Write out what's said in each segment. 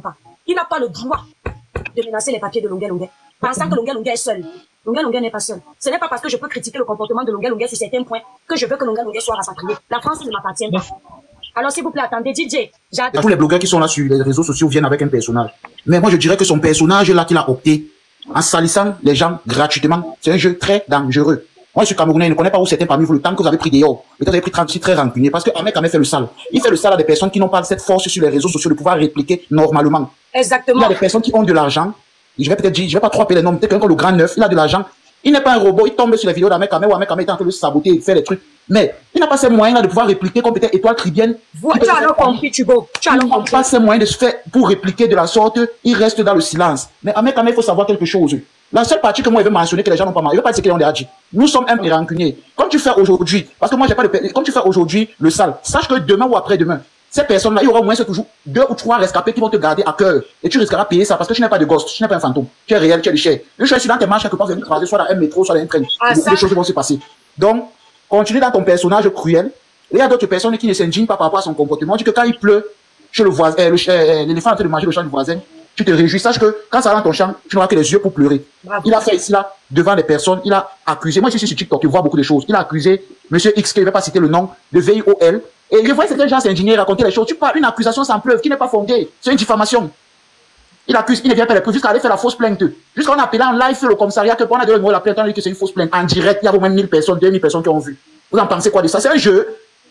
pas. Il n'a pas le droit de menacer les papiers de Longuet Longuet, pensant que Longuet Longuet est seul. Longuet Longuet n'est pas seul. Ce n'est pas parce que je peux critiquer le comportement de Longuet Longuet sur certains points que je veux que Longuet Longuet soit rapatrié. La France ne m'appartient pas. Alors s'il vous plaît, attendez, DJ. Tous les blogueurs qui sont là sur les réseaux sociaux viennent avec un personnage. Mais moi je dirais que son personnage là qu'il a opté, en salissant les gens gratuitement, c'est un jeu très dangereux. Moi, je suis Camerounais, je ne connais pas où c'était parmi vous le temps que vous avez pris dehors. Le temps que vous avez pris 36 très rancunier. Parce que Ahmed fait le sale. Il fait le sale à des personnes qui n'ont pas cette force sur les réseaux sociaux de pouvoir répliquer normalement. Exactement. Il y a des personnes qui ont de l'argent. Je vais peut-être dire, je vais pas trop appeler les noms, peut-être quelqu'un comme le grand neuf, il a de l'argent. Il n'est pas un robot, il tombe sur les vidéos d'Ahmed ou Ahmed est en train de se saboter et faire des trucs. Mais il n'a pas ces moyens-là de pouvoir répliquer comme peut-être Étoile Tribienne. Tu as alors compris, Tugo. Tu as alors compris. Il n'a pas ces moyens de se faire pour répliquer de la sorte, il reste dans le silence. Mais Ahmed, il faut savoir quelque chose. La seule partie que moi, je veux mentionner que les gens n'ont pas mal, je veux pas dire qu'ils ont déjà dit. Nous sommes un peu rancuniers. Comme tu fais aujourd'hui, parce que moi, j'ai pas de, comme tu fais aujourd'hui le sale, sache que demain ou après-demain, ces personnes-là, il y aura au moins toujours 2 ou 3 rescapés qui vont te garder à cœur. Et tu risqueras de payer ça parce que tu n'es pas de ghost, tu n'es pas un fantôme. Tu es réel, tu es de chair. Le choix, c'est dans tes marches quelque part, vous allez croiser soit dans un métro, soit dans un train. Beaucoup de choses vont se passer. Donc, continue dans ton personnage cruel. Il y a d'autres personnes qui ne s'indignent pas par rapport à son comportement. Tu dis que quand il pleut, chez le voisin, l'éléphant est en train de manger le champ du voisin, tu te réjouis. Sache que quand ça va dans ton champ, tu n'auras que les yeux pour pleurer. Bravo. Il a fait ici, là, devant les personnes, il a accusé, moi je suis sur TikTok, tu vois beaucoup de choses. Il a accusé Monsieur X, qui ne vais pas citer le nom, de VIOL. Et je vois certains gens s'indigner, raconter les choses. Tu parles une accusation sans preuve qui n'est pas fondée. C'est une diffamation. Il accuse, il ne vient pas les preuves jusqu'à aller faire la fausse plainte. Jusqu'à on a appelé en live le commissariat que pendant de la plainte, on a dit que c'est une fausse plainte. En direct, il y a au moins 1000 personnes, 2000 personnes qui ont vu. Vous en pensez quoi de ça? C'est un jeu.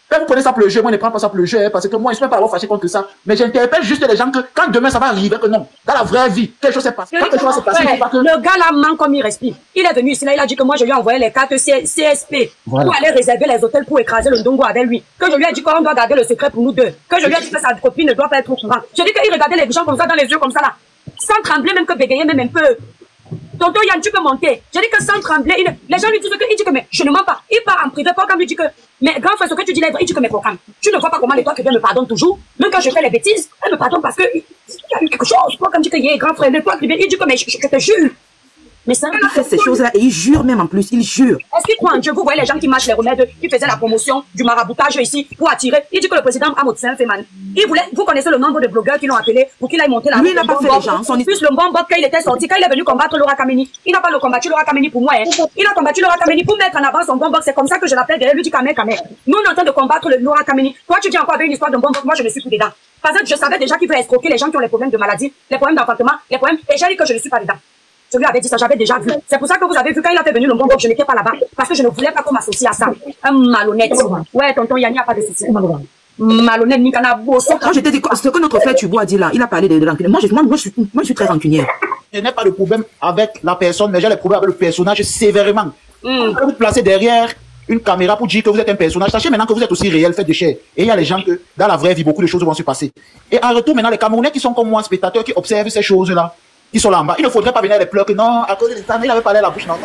Quand vous prenez ça pour le jeu, moi je ne prends pas ça pour le jeu, parce que moi je ne suis pas avoir fâché contre ça. Mais j'interpelle juste les gens que quand demain ça va arriver, que non, dans la vraie vie, quelque chose s'est passé. Quand quelque chose s'est passé, il faut pas que... Le gars là ment comme il respire. Il est venu ici là, il a dit que moi je lui ai envoyé les cartes CSP pour aller réserver les hôtels pour écraser le Ndongo avec lui. Que je lui ai dit qu'on doit garder le secret pour nous deux. Que je lui ai dit que sa copine ne doit pas être au courant. Je dis qu'il regardait les gens comme ça dans les yeux comme ça là, sans trembler même que bégayer même un peu. Tonton Yann, tu peux monter. J'ai dit que sans trembler, les gens lui disent que, il dit que, mais je ne mens pas. Il part en privé, Porcam lui dit que, mais grand frère, ce que tu dis là, il dit que, mais Porcam, tu ne vois pas comment les toi que Dieu me pardonne toujours. Même quand je fais les bêtises, elle me pardonne parce que, il y a eu quelque chose. Porcam dit que, yeah, grand frère, le toi il dit que, mais je te jure. Mais ça, il fait ces choses-là et il jure même en plus, il jure. Est-ce qu'il croit en Dieu? Vous voyez les gens qui marchent les remèdes, qui faisaient la promotion du maraboutage ici pour attirer. Il dit que le président Amotsen Feman, il voulait, vous connaissez le nombre de blogueurs qui l'ont appelé pour qu'il aille monter la. Lui, il n'a pas fait les gens. Plus le bon bot quand il était sorti, quand il est venu combattre Laura Kameni, il n'a pas le combattu Laura Kameni pour moi. Hein. Il a combattu Laura Kameni pour mettre en avant son bon bot. C'est comme ça que je l'appelle derrière lui du Kamer Kamer. Nous, on est en train de combattre le Laura Kameni. Toi, tu dis encore avec une histoire de bon bot. Moi, je ne suis plus dedans. Parce que je savais déjà qu'il veut escroquer les gens qui ont les problèmes de maladie, les problèmes d'enfantement, les problèmes. Et j'ai dit que je ne suis pas dedans. Je lui avais dit ça, j'avais déjà vu. C'est pour ça que vous avez vu quand il a fait venir le bon bot, je n'étais pas là-bas. Parce que je ne voulais pas qu'on m'associe à ça. Un malhonnête. Ouais, tonton Yanni a pas de soucis. Malhonnête, Nikana Bosso. Quand je t'ai dit, ce que notre frère Tubo a dit là, il a parlé de rancunier. Moi, je suis très rancunière. Je n'ai pas de problème avec la personne, mais j'ai les problèmes avec le personnage sévèrement. Quand vous placez derrière une caméra pour dire que vous êtes un personnage, sachez maintenant que vous êtes aussi réel, fait de chair. Et il y a les gens que, dans la vraie vie, beaucoup de choses vont se passer. Et en retour, maintenant, les Camerounais qui sont comme moi, spectateurs, qui observent ces choses-là, qui sont là en bas. Il ne faudrait pas venir les pleurs que non, à cause de ça, il avait parlé à la bouche. Non,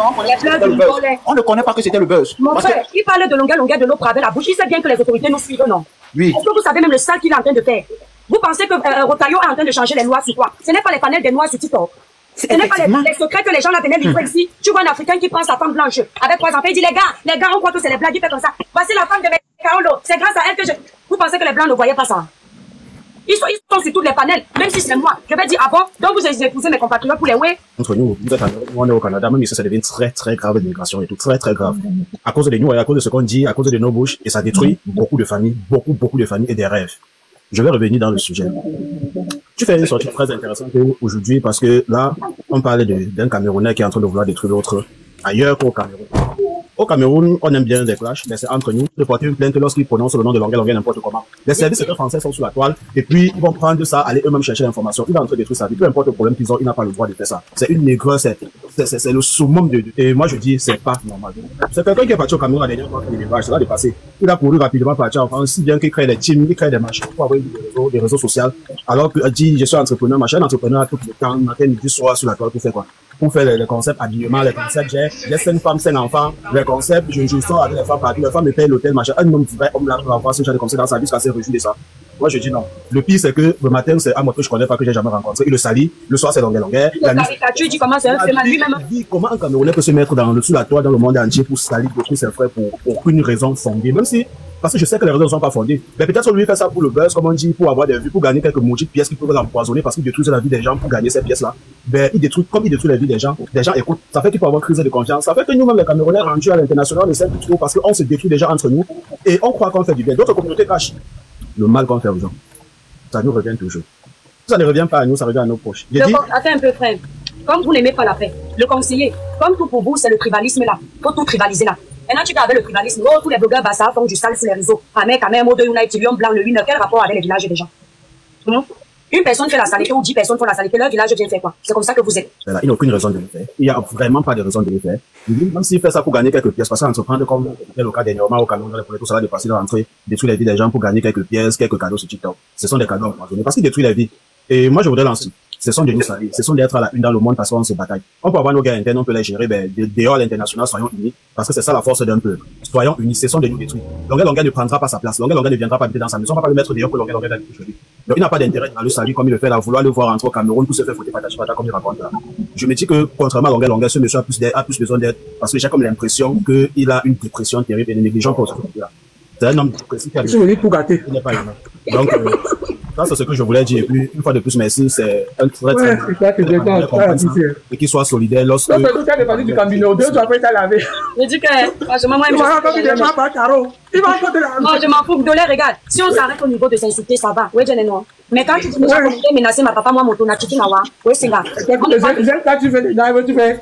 on ne connaît pas que c'était le buzz. Mon frère, il parlait de Longuet Longuet de l'eau avec la bouche. Il sait bien que les autorités nous suivent, non? Oui. Est-ce que vous savez même le sale qu'il est en train de faire? Vous pensez que Rotaillot est en train de changer les lois sur quoi? Ce n'est pas les panels des noirs sur TikTok. Ce n'est pas les secrets que les gens là venaient livrer ici. Tu vois un Africain qui prend sa femme blanche avec 3 enfants. Il dit, les gars, on croit que c'est les blancs qui fait comme ça. Voici la femme de Mekaolo. C'est grâce à elle que je... Vous pensez que les blancs ne voyaient pas ça? Ils sont sur tous les panels, même si c'est moi. Je vais dire, ah bon, donc vous avez épousé mes compatriotes pour les ouais. Entre nous, vous êtes on est au Canada, même ici, ça devient très, très grave l'immigration et tout, très, très grave. À cause de nous et à cause de ce qu'on dit, à cause de nos bouches, et ça détruit beaucoup de familles, beaucoup de familles et des rêves. Je vais revenir dans le sujet. Tu fais une sortie très intéressante aujourd'hui parce que là, on parlait d'un Camerounais qui est en train de vouloir détruire l'autre ailleurs qu'au Cameroun. Au Cameroun, on aime bien des clashs, mais c'est entre nous de porter une plainte lorsqu'ils prononcent le nom de Longuet Longuet n'importe comment. Les services secrets français sont sous la toile, et puis ils vont prendre ça, aller eux-mêmes chercher l'information. Il est en train de détruire sa vie, peu importe le problème qu'ils ont, il n'a pas le droit de faire ça. C'est une négresse, c'est le summum de... Et moi je dis, c'est pas normal. C'est quelqu'un qui est parti au Cameroun la dernière fois, il est vache, ça va dépasser. Il a couru rapidement partir en France, si bien qu'il crée des teams, il crée des machines pour avoir des réseaux sociaux. Alors qu'il dit, je suis entrepreneur, machin, entrepreneur à tout le temps, matin, midi, soir sur la toile, pour faire quoi? Pour faire les concepts habillement, les concepts, j'ai 5 femmes, 5 enfants, les concepts, je sors avec les femmes partout, les femmes me payent l'hôtel, machin. Un homme vrai, homme là, pour avoir ce genre de concept dans sa vie, jusqu'à se réjouir de ça. Moi, je dis non. Le pire, c'est que le matin, c'est un mot que je connais pas, que j'ai jamais rencontré. Il le salit. Le soir, c'est Longuet Longuet. Tu dis comment c'est un fait lui-même. Comment un Camerounais peut se mettre sous la toile dans le monde entier pour salir, détruire ses frères pour aucune raison fondée, même si Parce que je sais que les raisons ne sont pas fondées. Mais peut-être qu'on lui fait ça pour le buzz, comme on dit, pour avoir des vues, pour gagner quelques maudites pièces qui peuvent l'empoisonner parce qu'il détruit la vie des gens pour gagner ces pièces-là. Ben, comme il détruit la vie des gens écoutent. Ça fait qu'il peut avoir crise de confiance. Ça fait que nous-mêmes, les Camerounais rendus à l'international, on essaie plus trop parce qu'on se détruit déjà entre nous et on croit qu'on fait du bien. D'autres communautés cachent le mal qu'on fait aux gens. Ça nous revient toujours. Ça ne revient pas à nous, ça revient à nos proches. Attends un peu, frère. Comme vous n'aimez pas la paix, le conseiller, comme tout pour vous, c'est le tribalisme là. Faut tout tribaliser là. Maintenant, tu avec le tribalisme. Oh, tous les blogueurs bassa font du sale sur les réseaux. Mot de United, Lion Blanc, le 8, quel rapport avec les villages des gens? Une personne fait la saleté ou 10 personnes font la saleté, leur village vient faire quoi? C'est comme ça que vous êtes. Il n'a aucune raison de le faire. Il n'y a vraiment pas de raison de le faire. Même s'il fait ça pour gagner quelques pièces, parce qu'entreprendre comme le cas dernièrement au Cameroun, pour tout ça, de passer dans l'entrée, détruire la vie des gens pour gagner quelques pièces, quelques cadeaux sur TikTok. Ce sont des cadeaux empoisonnés parce qu'il détruit la vie. Et moi, je voudrais lancer. Ce sont de nous salir, ce sont d'être à la une dans le monde parce qu'on se bataille. On peut avoir nos guerres internes, on peut les gérer, dehors à l'international, soyons unis, parce que c'est ça la force d'un peuple. Soyons unis, cessons de nous détruire. Longuet ne prendra pas sa place, Longuet ne viendra pas habiter dans sa maison, on va pas le mettre dehors pour Longuet d'aller chez lui. Donc il n'a pas d'intérêt dans le salut comme il le fait, à vouloir le voir rentrer au Cameroun pour se faire foutre patache comme il raconte là. Je me dis que, contrairement à Longuet, ce monsieur a plus besoin d'aide, parce que j'ai comme l'impression qu'il a une dépression terrible et négligent pour ce là. C'est un homme dépressif qui a pour gâter. Il n'est pas humain. Donc, ça, c'est ce que je voulais dire. Et puis, une fois de plus, merci. C'est un très et qu'il soit solidaire lorsque. Non, mais quand tu es du Cambino, 2 jours après, tu as lavé. Je dis que, franchement, moi, je m'en fous. Dolé, regarde. Si on s'arrête au niveau de s'insulter, ça va. Oui, je n'ai non. Mais quand tu dis que je vais menacer ma papa, moi, mon tournage, tu n'as oui, c'est là. Quand tu fais des lives, tu fais.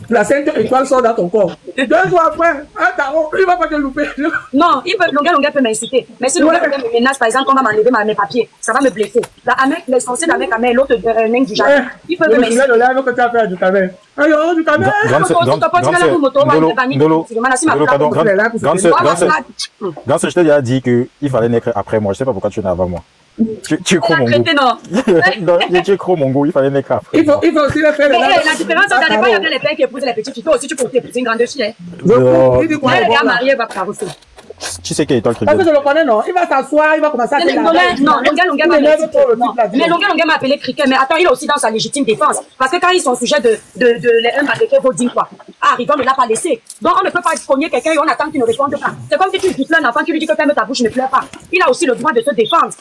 La sainte étoile sort dans ton corps. 2 jours après, un tarot, il va pas te louper. Non, Longuet peut m'inciter. Mais si Longuet me menace, par exemple, on va m'enlever mes papiers, ça va me blesser. Là, l'essentiel d'Amek, l'autre nain du jardin, il peut me m'inciter. Le live que tu as fait du caverne. Alors, du caverne. Dans ce je t'ai déjà dit qu'il fallait naître après moi. Je sais pas pourquoi tu es avant moi. Tu es gros mon goût. Tu es gros mon goût, il fallait naître après. Il faut aussi le faire. La différence, c'est qu'il y avait les pères qui épousaient les petites filles. Toi aussi, tu comptais épouser une grande fille. Elle est mariée, va carrosser. Tu sais quel est ton Parce que je le connais, non? Il va s'asseoir, il va commencer à faire non, Longuet m'a appelé. Mais Longuet m'a appelé criquet. Mais attends, il est aussi dans sa légitime défense. Parce que quand ils sont sujets de un batéquet vaudine, quoi. Arrivant, on ne l'a pas laissé. Donc, on ne peut pas cogner quelqu'un et on attend qu'il ne réponde pas. C'est comme si tu dis un enfant qui lui dit que ferme ta bouche, ne pleure pas. Il a aussi le droit de se défendre.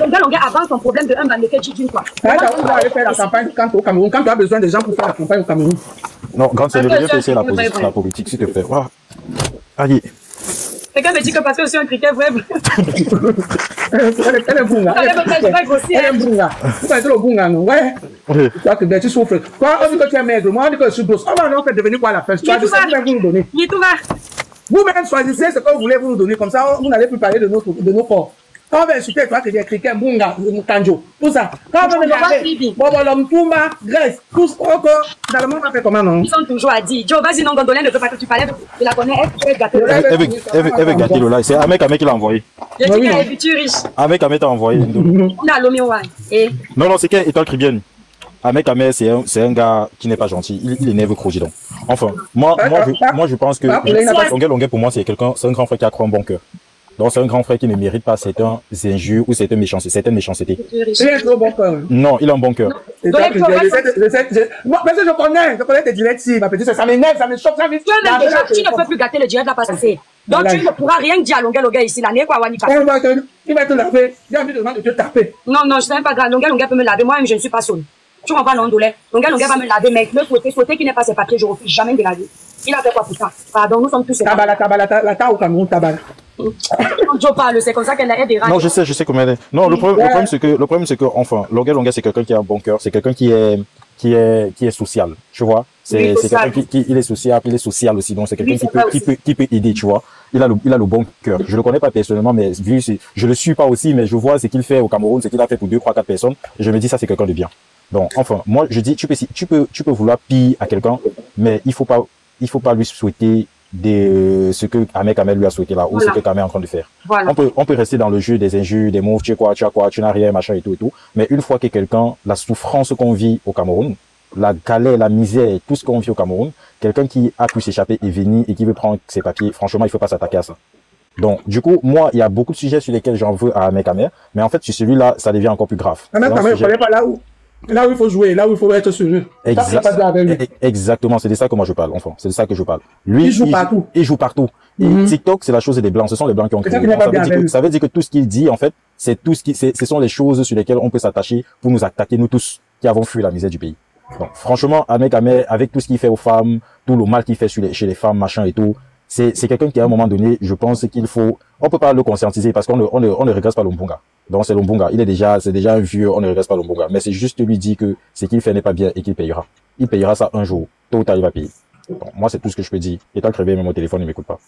Longuet avance son problème de un batéquet d'une, quoi. Vous allez faire la campagne au Cameroun, quand tu as besoin des gens pour faire la campagne au Cameroun. Non, quand c'est le mieux fait, c'est la politique, s'il te plaît. Allez. Quelqu'un me dit que parce que je suis un criquet, vrai. Elle est boum, là. Elle est boum, là. Vous êtes le boum, là, non? Ouais. Tu souffres. Quoi, on dit que tu es maigre. Moi, on dit que je suis grosse. On va en fait devenir quoi à la fin? Tu as dit ça, vous nous donner. Vous-même choisissez ce que vous voulez vous nous donner. Comme ça, vous n'allez plus parler de nos corps. Quand on va insulter toi, tu dis criquet, bunga, kanjo, tout ça. Quand on va regarder, Bobolom, Touma, Grèce, tout ce qu'on dans le monde, on fait comment, non? Ils sont toujours à dire. Joe, vas-y, non, Gondolin ne veut pas que tu parles. Tu la connais, elle veut gâter. Elle veut gâter le live. C'est Amek qui l'a envoyé. Je dis qu'elle est future riche. Amek t'a envoyé. On a l'homme, ouais. Non, c'est qu'elle étoile cribienne. Amek, c'est un gars qui n'est pas gentil. Il est nerveux crocodile. Enfin, moi, je pense que Longuet, pour moi, c'est un grand frère qui a cru en bon cœur. Donc c'est un grand frère qui ne mérite pas certains injures ou certaines méchancetés. Il a un bon cœur. Non, il a un bon cœur. Moi, parce que je connais tes directs, ma petite, ça m'énerve, ça me choque, ça me... Tu ne peux plus gâter le direct là passer. Donc tu ne pourras rien dire à Longuet ici, là, n'est quoi, Wanika. Il va te laver, il a envie de te taper. Non, je ne sais pas grave, Longuet peut me laver, moi-même je ne suis pas saoule. Tu comprends, non, Longuet va me laver, mais le côté qui n'est pas ses papiers, je ne refuse jamais de laver. Il a fait quoi pour ça? Pardon, nous sommes tous... Tabala au Cameroun, tabala. Je parle, c'est comme ça qu'elle a des rats. Non, je sais comment elle est. Non, le problème c'est que, enfin, Longuet, c'est quelqu'un qui a un bon cœur, c'est quelqu'un qui est social, tu vois. C'est quelqu'un il est social aussi, donc c'est quelqu'un qui peut aider, tu vois. Il a le bon cœur. Je le connais pas personnellement, mais je le suis pas aussi, mais je vois ce qu'il fait au Cameroun, ce qu'il a fait pour 2, 3, 4 personnes, et je me dis ça c'est quelqu'un de bien. Donc, enfin, moi, je dis, tu peux vouloir pire à quelqu'un, mais il faut pas lui souhaiter ce que Amek lui a souhaité là, ou ce que Kamé est en train de faire. Voilà. On peut rester dans le jeu des injures, des mots, tu as quoi, tu n'as rien, machin et tout, mais une fois que quelqu'un, la souffrance qu'on vit au Cameroun, la galère, la misère, tout ce qu'on vit au Cameroun, quelqu'un qui a pu s'échapper et venir et qui veut prendre ses papiers, franchement, il faut pas s'attaquer à ça. Donc, du coup, moi, il y a beaucoup de sujets sur lesquels j'en veux à Amek, mais en fait, sur celui-là, ça devient encore plus grave. Amek, je connais pas là où. Là où il faut jouer, là où il faut être sérieux. Exactement, c'est de ça que moi je parle, enfin. C'est de ça que je parle. Lui, il joue partout. Il joue partout. Et TikTok, c'est la chose des Blancs. Ce sont les Blancs qui ont créé. Ça veut dire que tout ce qu'il dit, en fait, c'est tout ce qui, ce sont les choses sur lesquelles on peut s'attacher pour nous attaquer, nous tous, qui avons fui la misère du pays. Donc, franchement, Ahmed Ahmed, avec tout ce qu'il fait aux femmes, tout le mal qu'il fait chez les femmes, machin et tout, c'est quelqu'un qui, à un moment donné, je pense qu'il faut, on peut pas le conscientiser parce qu'on ne regrette pas l'Ombunga. Donc, c'est l'Ombunga. C'est déjà un vieux, on ne regrette pas l'Ombunga. Mais c'est juste lui dire que ce qu'il fait n'est pas bien et qu'il payera. Il payera ça un jour. Tôt ou tard, il va payer. Bon, moi, c'est tout ce que je peux dire. Étant crevé, même mon téléphone, il m'écoute pas.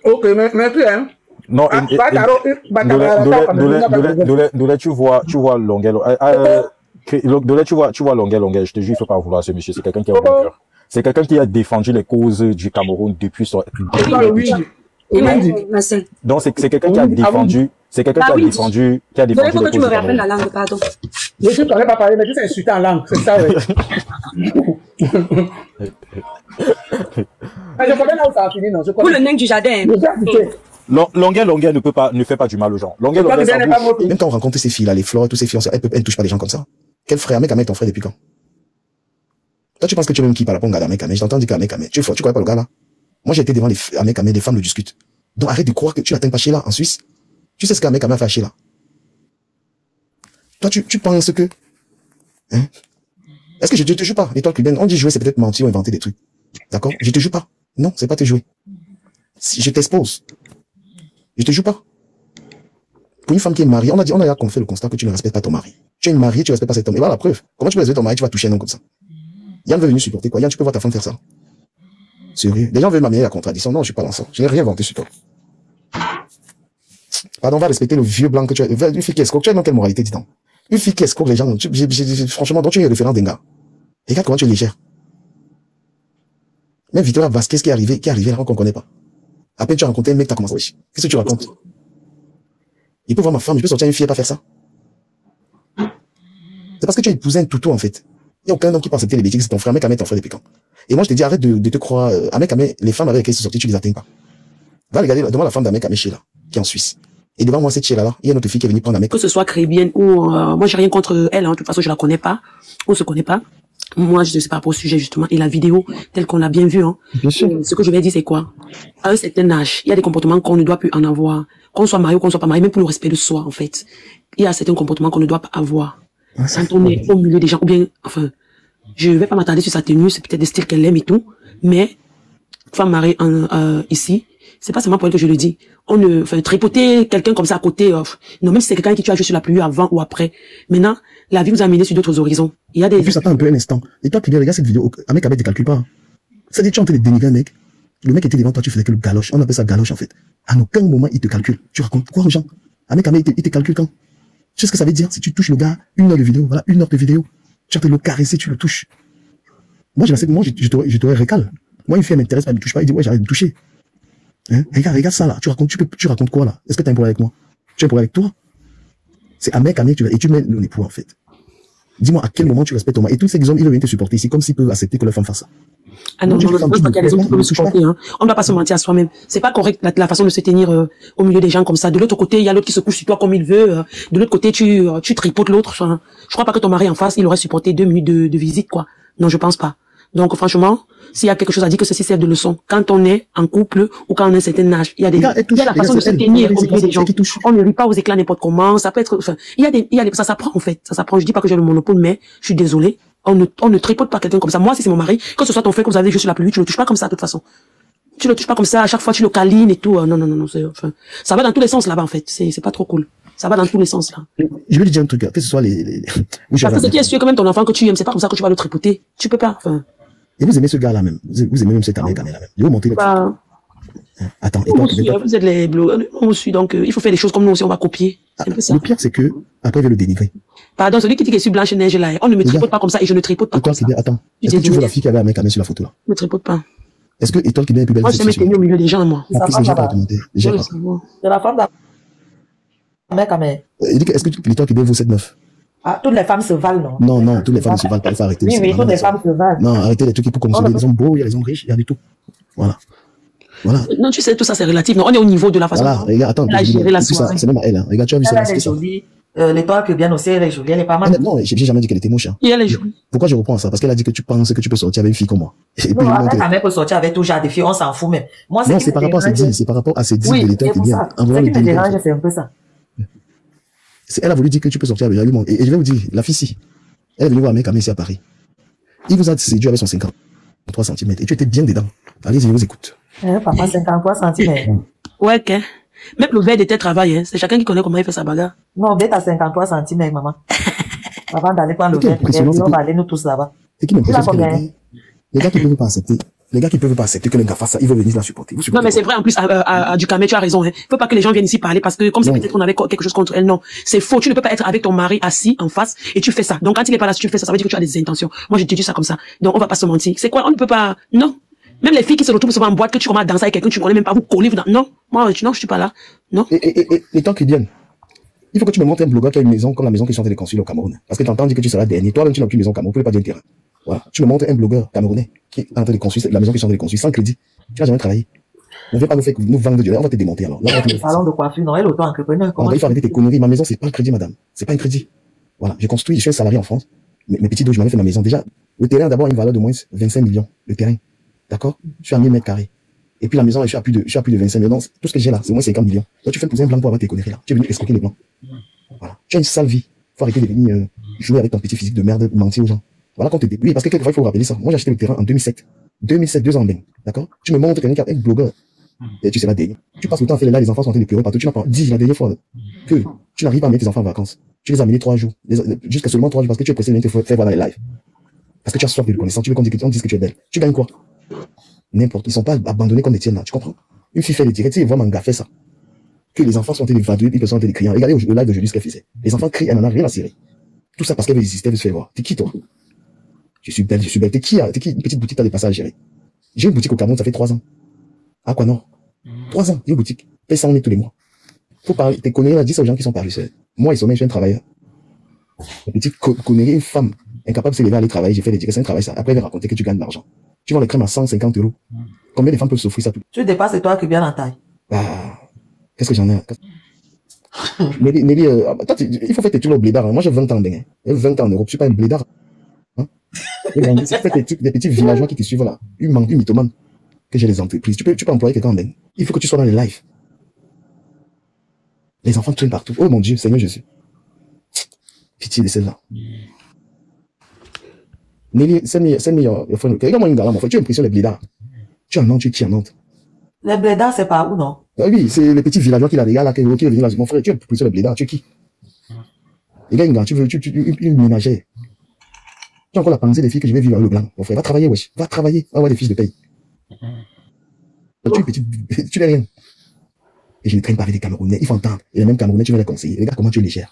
Ok, mais tu hein. Non, Doulé, tu vois Longuel, tu vois Longuel, je te jure, il faut pas vouloir ce monsieur, c'est quelqu'un qui a un bon cœur. C'est quelqu'un qui a défendu les causes du Cameroun depuis son, donc c'est quelqu'un qui a défendu, qui a défendu les causes du tu me rappelles la langue, pardon. Je ne connais pas parler, mais tu sais insulter en langue, c'est ça, ouais. Je connais là où ça a fini, non, je connais. Pour le nain du jardin. Longuel ne fait pas du mal aux gens. Longuel, même quand on rencontre ces filles là, les fleurs, tous ces filles, elles touchent pas les gens comme ça. Quel frère, mec, ton frère depuis quand? Toi, tu penses que tu es même qui par rapport à mec, je t'entends dire qu'à mec, tu es fort, tu connais pas le gars là? Moi, j'étais devant les femmes le discutent. Donc, arrête de croire que tu n'atteins pas Sheila en Suisse. Tu sais ce qu'un mec a fait à Sheila. Toi, tu penses que, hein? Est-ce que je te joue pas? Étoile cubaine, on dit jouer, c'est peut-être mentir ou inventer des trucs. D'accord? Je te joue pas. Non, c'est pas te jouer. Si je t'expose. Je te joue pas. Pour une femme qui est mariée, on a fait le constat que tu ne respectes pas ton mari. Tu es une mariée, tu ne respectes pas cet homme. Et voilà la preuve. Comment tu peux respecter ton mari, tu vas toucher un homme comme ça? Yann veut venir supporter quoi? Yann, tu peux voir ta femme faire ça? Sérieux? Les gens veulent m'amener la contradiction. Non, je suis pas dans ça. Je n'ai rien inventé sur toi. Pardon, on va respecter le vieux blanc que tu as. Une fille qui escroque, tu as dans quelle moralité, dis donc? Une fille qui escroque les gens. Franchement, donc tu es référent d'un gars. Regarde comment tu es légère. Même Victoria Vasquez qui est arrivée là, qu'on connaît pas. À peine tu as rencontré un mec, t'as commencé, wesh. Qu'est-ce que tu racontes? Il peut voir ma femme, je peux sortir une fille et pas faire ça. C'est parce que tu as épousé un toutou, en fait. Il n'y a aucun homme qui peut accepter les bêtises, c'est ton frère, mec, ton frère depuis quand? Et moi, je te dis, arrête de te croire, Ahmed, les femmes avec lesquelles ils sont sortis, tu les atteins pas. Va regarder devant la femme d'Ahmed Sheila, qui est en Suisse. Et devant moi, cette Sheila là, il y a une autre fille qui est venue prendre un mec. Que ce soit caribéenne ou, moi, j'ai rien contre elle, hein. De toute façon, je la connais pas. On se connaît pas. Moi, je ne sais pas pour le sujet, justement. Et la vidéo, telle qu'on l'a bien vue, hein. Bien sûr. Ce que je vais dire, c'est quoi? À un certain âge, il y a des comportements qu'on ne doit plus en avoir. Qu'on soit marié ou qu'on soit pas marié, même pour le respect de soi, en fait. Il y a certains comportements qu'on ne doit pas avoir. Quand on est au milieu des gens, ou bien, enfin, je vais pas m'attarder sur sa tenue, c'est peut-être des styles qu'elle aime et tout, mais, femme mariée, ici, c'est pas seulement pour elle que je le dis. On ne, enfin, tripoter quelqu'un comme ça à côté, non, même si c'est quelqu'un qui tu as joué sur la pluie avant ou après. Maintenant, la vie vous a amené sur d'autres horizons. Il y a des... Et puis, attends un peu un instant. Et toi, qui regarde cette vidéo, un mec ne calcule pas. Ça dit, tu es en train de dénigrer un mec. Le mec était devant toi, tu faisais que le galoche. On appelle ça galoche, en fait. À aucun moment, il te calcule. Tu racontes quoi aux gens? Un mec, il te calcule quand? Tu sais ce que ça veut dire? Si tu touches le gars, 1 heure de vidéo, voilà, 1 heure de vidéo. Tu vas te le caresser, tu le touches. Moi, je t'aurais récal. Moi, une fille, elle m'intéresse, elle me touche pas, il dit, ouais, j'arrête de me toucher. Hein? Regarde ça, là. Tu racontes quoi, là? Est-ce que t'as un problème avec moi? Tu as un problème avec toi? C'est un mec, et tu mets le époux, en fait. Dis-moi, à quel moment tu respectes ton mari? Et tous ces hommes, ils veulent venir te supporter ici, comme s'ils peuvent accepter que leur femme fasse ça. Ah non, je pense pas qu'il y a des autres qui peuvent me supporter, hein. On ne doit pas se mentir à soi-même. C'est pas correct, la façon de se tenir, au milieu des gens comme ça. De l'autre côté, il y a l'autre qui se couche sur toi comme il veut. De l'autre côté, tu tripotes l'autre. Enfin, je crois pas que ton mari en face, il aurait supporté 2 minutes de visite, quoi. Non, je pense pas. Donc, franchement, s'il y a quelque chose à dire, que ceci serve de leçon. Quand on est en couple ou quand on a un certain âge, il y a la façon de se tenir au milieu des gens. On ne rit pas aux éclats n'importe comment. Ça peut être, enfin, ça s'apprend, en fait. Ça s'apprend. Je dis pas que j'ai le monopole, mais je suis désolée. On ne tripote pas quelqu'un comme ça. Moi, si c'est mon mari, que ce soit ton frère que vous avez juste sur la pluie, tu le touches pas comme ça, de toute façon. Tu le touches pas comme ça, à chaque fois, tu le câlines et tout. Non, enfin, ça va dans tous les sens, là-bas, en fait. C'est pas trop cool. Ça va dans tous les sens, là. Je vais te dire un truc, que ce soit parce que ce qui est sûr, quand même, ton enfant que tu aimes, c'est pas comme ça que tu vas le tripoter. Tu peux pas, enfin. Et vous aimez ce gars-là même. Vous aimez même cet Ahmed là même. Je vais vous montrer le Attends, et toi, vous êtes les bleus. On suit, donc, il faut faire des choses comme nous aussi, on va copier. C'est un peu ça. Le pire, c'est que, après, il veut le dénigrer. Pardon, celui qui dit que je suis blanche neige là, on ne me tripote pas comme ça et je ne tripote pas comme ça. Attends, est-ce que tu vois la fille qui avait Ahmed sur la photo là? Je ne tripote pas. Est-ce que Étoile Kibé est plus belle? Moi, je m'étais mis au milieu des gens, moi. C'est la femme d'Ahmed Ahmed. Est-ce que Étoile Kibé vaut cette meuf? Ah, toutes les femmes se valent, non? Non, toutes les femmes se valent pas, il faut arrêter. Oui, toutes les femmes se valent. Non, arrêtez les trucs pour commencer. Il y a des hommes beaux, il y a des hommes riches, il y a du tout. Voilà. Non, tu sais, tout ça c'est relatif. Non, on est au niveau de la façon. Voilà, regarde, attends, gérer la soirée. c'est même à elle, hein. Regarde, tu as vu ça. Elle est jolie. L'étoile que bien aussi, elle est jolie, elle est pas mal. Non, j'ai jamais dit qu'elle était moche. Hein. Et elle est jolie. Pourquoi je reprends ça? Parce qu'elle a dit que tu penses que tu peux sortir avec une fille comme moi. Et Non, avec ta mère peut sortir avec tout genre de filles, on s'en fout, mais moi, non, c'est par rapport à ces dits, c'est par rapport à ces dits de l'étoile qui vient. Ce qui me dérange, c'est un peu ça. Elle a voulu dire que tu peux sortir avec lui. Et je vais vous dire, la fille ci, elle est venue voir un mec ici à Paris. Il vous a séduit avec son 53 cm et tu étais bien dedans. Allez-y, je vous écoute. Papa, 53 cm. Ouais, ok. Même le verre était travail, hein. C'est chacun qui connaît comment il fait sa bagarre. Non, bête à 53 cm, maman. Avant d'aller prendre le verre, on va aller nous tous là-bas. C'est qui m'impressionne, les gars qui peuvent pas accepter. Les gars qui peuvent pas accepter que le gars fasse ça, ils veulent venir la supporter. Non, mais c'est vrai, en plus, à Ducamé, tu as raison, hein. Faut pas que les gens viennent ici parler parce que, comme si peut-être qu'on avait quelque chose contre elle. Non. C'est faux. Tu ne peux pas être avec ton mari assis en face et tu fais ça. Donc, quand il est pas là, si tu fais ça, ça veut dire que tu as des intentions. Moi, je te dis ça comme ça. Donc, on va pas se mentir. C'est quoi? On ne peut pas, non. Même les filles qui se retrouvent souvent en boîte, que tu commences à danser avec quelqu'un, tu ne connais même pas, vous collez, non. Moi, non, je suis pas là. Non. Et tant qu'ils viennent, il faut que tu me montres un blogueur qui a une maison comme la maison qui sont en train de construire au Cameroun. Parce que tu entends dire que tu seras dernier. Toi-même, tu n'as plus une maison au Cameroun, tu ne peux pas dire le terrain. Voilà. Tu me montres un blogueur camerounais qui est en train de construire la maison qui sont en train de construire sans crédit. Tu n'as jamais travaillé. On ne veut pas nous vendre de on va te démonter alors. Parlons de coiffure, non, elle auto-entrepreneur. Il faut arrêter tes conneries. Ma maison, c'est pas un crédit, madame. C'est pas un crédit. Voilà. J'ai construit, je suis un salarié en France. Mes petits dos, je m'avais fait ma maison. Déjà, le terrain d'abord a une valeur de moins 25 millions. Le terrain. D'accord? Je suis à 1000 mètres carrés. Et puis la maison, je suis à plus de 25 millions. Donc, tout ce que j'ai là, c'est moins 50 millions. Donc, tu fais pousser un blanc pour avoir tes conneries là. Tu es venu escroquer les blancs. Voilà. Tu as une sale vie. Faut arrêter de venir jouer avec ton petit physique de merde, mentir aux gens. Voilà quand tu débrouilles. Parce que quelquefois, il faut rappeler ça. Moi, j'ai acheté le terrain en 2007. 2007, 2 ans en bain. D'accord? Tu me montres quelqu'un qui a un blogueur. Et tu sais la dernière. Tu passes le temps à faire là, les enfants sont en train de pleurer partout. Tu n'as pas dit la dernière fois que tu n'arrives pas à mettre tes enfants en vacances. Tu les as amenés 3 jours. Jusqu'à seulement 3 jours parce que tu es pressé de te faire voir dans les lives. Parce que tu as soif de reconnaissance. Tu veux qu'on dise que tu es belle. Tu gagnes quoi? N'importe. Ils sont pas abandonnés comme des tiennes là. Tu comprends? Une fille fait les directs. Tu sais, vraiment, un gars fait ça. Que les enfants sont en train de vadrouiller, puis ils sont en train de crier. Regardez le live d'aujourd'hui ce qu'elle faisait. Les enfants crient, elle n'en a rien à cirer. Tout ça parce qu'elle veut exister, elle veut se faire voir. T'es qui, toi? Je suis belle, je suis belle. T'es qui, une petite boutique, t'as des passages à gérer. J'ai une boutique au Cameroun, ça fait 3 ans. À quoi non? 3 ans, j'ai une boutique. Paye 100 000 tous les mois. Faut parler, t'es conneries, dis ça aux gens qui sont parus seuls. Moi, ils sont même, je suis un travailleur. Une petite connerie, une femme, incapable de se lever à aller travailler, j'ai fait des directs, c'est un travail ça. Après, elle va raconter que tu gagnes de l'argent. Tu vends les crèmes à 150 €. Combien de femmes peuvent s'offrir ça tout? Tu dépasses toi que bien en taille. Qu'est-ce que j'en ai? Nelly, toi, il faut faire tes trucs au blédard. Hein. Moi, j'ai 20 ans, ben. 20 ans en Europe. Je suis pas un blédard. Hein? Fais tes trucs, des petits villageois qui te suivent là. Une mythomane. Que j'ai des entreprises. Tu peux employer quelqu'un, ben. Il faut que tu sois dans les lives. Les enfants traînent partout. Oh mon Dieu, Seigneur Jésus. Pitié de celle-là. Nelly, c'est meilleur. Regarde-moi une gala, mon frère. Tu impressionnes les blédards. Tu es en Nantes, tu es qui en Nantes? Les blédards, c'est par où, non? Ah oui, c'est les petits villageois qui la regardent là, qui veulent venir là. Mon frère, tu impressionnes les blédards. Tu es qui? Les gars, tu veux une ménagère. Tu as encore la pensée des filles que je vais vivre avec le blanc. Mon frère, va travailler, wesh. Va travailler. Va avoir des fiches de paye. Tu es petit, tu n'es rien. Et je ne traîne pas avec des Camerounais. Il faut entendre. Et les mêmes Camerounais, tu vas les conseiller. Regarde comment tu es légère.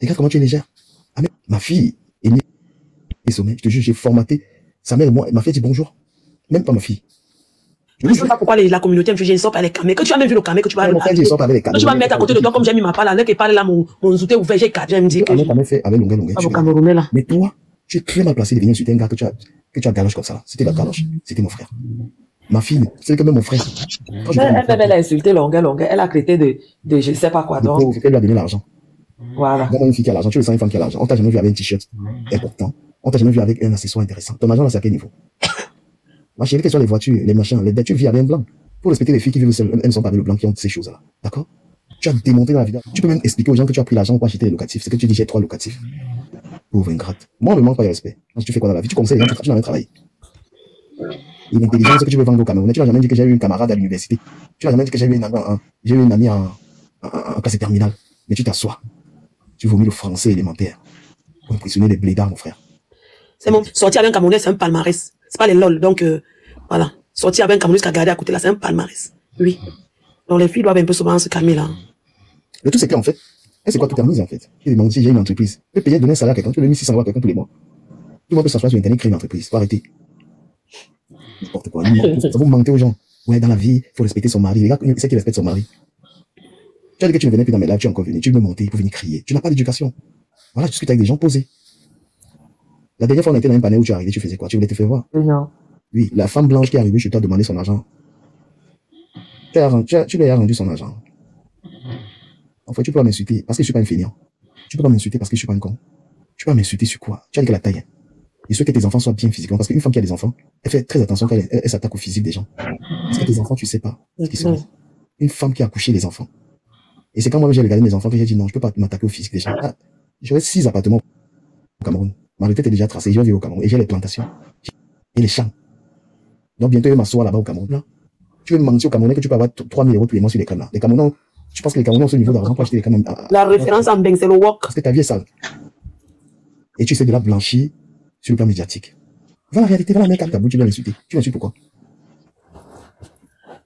Regarde comment tu es légère. Ah, mais ma fille est née et sommet. Je te jure, j'ai formaté sa mère et moi. Ma fille dit bonjour. Même pas ma fille. Je ne sais pas pourquoi la communauté me fait, je ne sors pas les camés. Que tu as même vu le camé, que tu vas tu vas mettre à côté de toi, comme j'ai mis ma parole, là, qui parle là, mon zouté ouvert, j'ai 4, j'aime dire que. Je fait avec Camerounais là. Mais toi, tu es très mal placé de venir insulter un gars que tu as galoche comme ça. C'était la galoche. C'était mon frère. Ma fille, c'est quand même mon frère. Elle a insulté longueur. Elle a traité de je ne sais pas quoi. Donc. Elle lui a donné l'argent. Voilà. Regarde une fille qui a l'argent. Tu le sens une femme qui a l'argent. On t'a jamais vu avec un t-shirt important. On t'a jamais vu avec un accessoire intéressant. Ton argent, là, c'est à quel niveau? Ma chérie, quelles sont les voitures, les machins, les dettes, tu vis avec un blanc. Pour respecter les filles qui vivent seules, elles ne sont pas avec le blanc qui ont ces choses-là. D'accord? Tu as démonté dans la vidéo. Tu peux même expliquer aux gens que tu as pris l'argent pour acheter les locatifs. C'est que tu dis j'ai 3 locatifs. Pauvre ingrate. Moi, on ne me manque pas de respect. Quand tu fais quoi dans la vie? Tu conseilles les gens, tu n'as jamais travaillé. Et l'intelligence que tu veux vendre au Cameroun. Tu n'as jamais dit que j'ai eu une camarade à l'université. Tu n'as jamais dit que j'ai eu une amie en classe terminale. Mais tu t'assois. Tu vomis le français élémentaire. Pour impressionner les blédards, mon frère. C'est mon sortir avec un Camerounais, c'est un palmarès. C'est pas les lol. Donc, voilà. Sortir avec un Camerounais qui a gardé à côté là, c'est un palmarès. Oui. Donc, les filles doivent un peu souvent se calmer là. Le tout, c'est qu'en fait, c'est quoi tout termine en fait? Il demande si j'ai une entreprise. Tu peux payer, donner un salaire à quelqu'un, tu peux donner 600 € à quelqu'un tous les mois. Tout le monde peut s'asseoir sur Internet, créer une entreprise. Faut arrêter. N'importe quoi. Ça vous mentir aux gens. Ouais, dans la vie, faut respecter son mari. Les gars, c'est qui respecte son mari. Tu as dit que tu ne venais plus dans mes lives, tu es encore venu. Tu veux me monter pour venir crier. Tu n'as pas d'éducation. Voilà, tu discutes avec des gens posés. La dernière fois, on était dans un panel où tu es arrivé, tu faisais quoi? Tu voulais te faire voir? Non. Oui, la femme blanche qui est arrivée chez toi demander son argent. Tu lui as rendu son argent. En fait, tu peux m'insulter parce que je suis pas un fainéant. Tu peux pas m'insulter parce que je suis pas un con. Tu peux pas m'insulter sur quoi? Tu as dit que la taille. Il souhaite que tes enfants soient bien physiquement. Parce qu'une femme qui a des enfants, elle fait très attention quand elle s'attaque au physique des gens. Parce que tes enfants, tu sais pas ce qu'ils sont. Une femme qui a accouché les enfants. Et c'est quand moi j'ai regardé mes enfants que j'ai dit non, je peux pas m'attaquer au physique des gens. Ah, j'aurais 6 appartements au Cameroun. Ma retraite est déjà tracée. Je vais vivre au Cameroun. Et j'ai les plantations. Et les champs. Donc bientôt, je vais m'asseoir là-bas au Cameroun. Là. Tu veux me mentir au Camerounais que tu peux avoir 3 000 € tous les mois sur les cannes là. Les Camerounais, tu penses que les Camerounais ont ce niveau d'argent pour acheter les cannes? La référence en Beng, c'est le wok. Parce que ta vie est sale. Et tu essaies de la blanchir sur le plan médiatique. Va la réalité, va la mettre à ta bouche, tu dois l'insulter. Tu l'insultes pourquoi?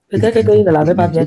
Peut-être que quelqu'un ne l'avait pas bien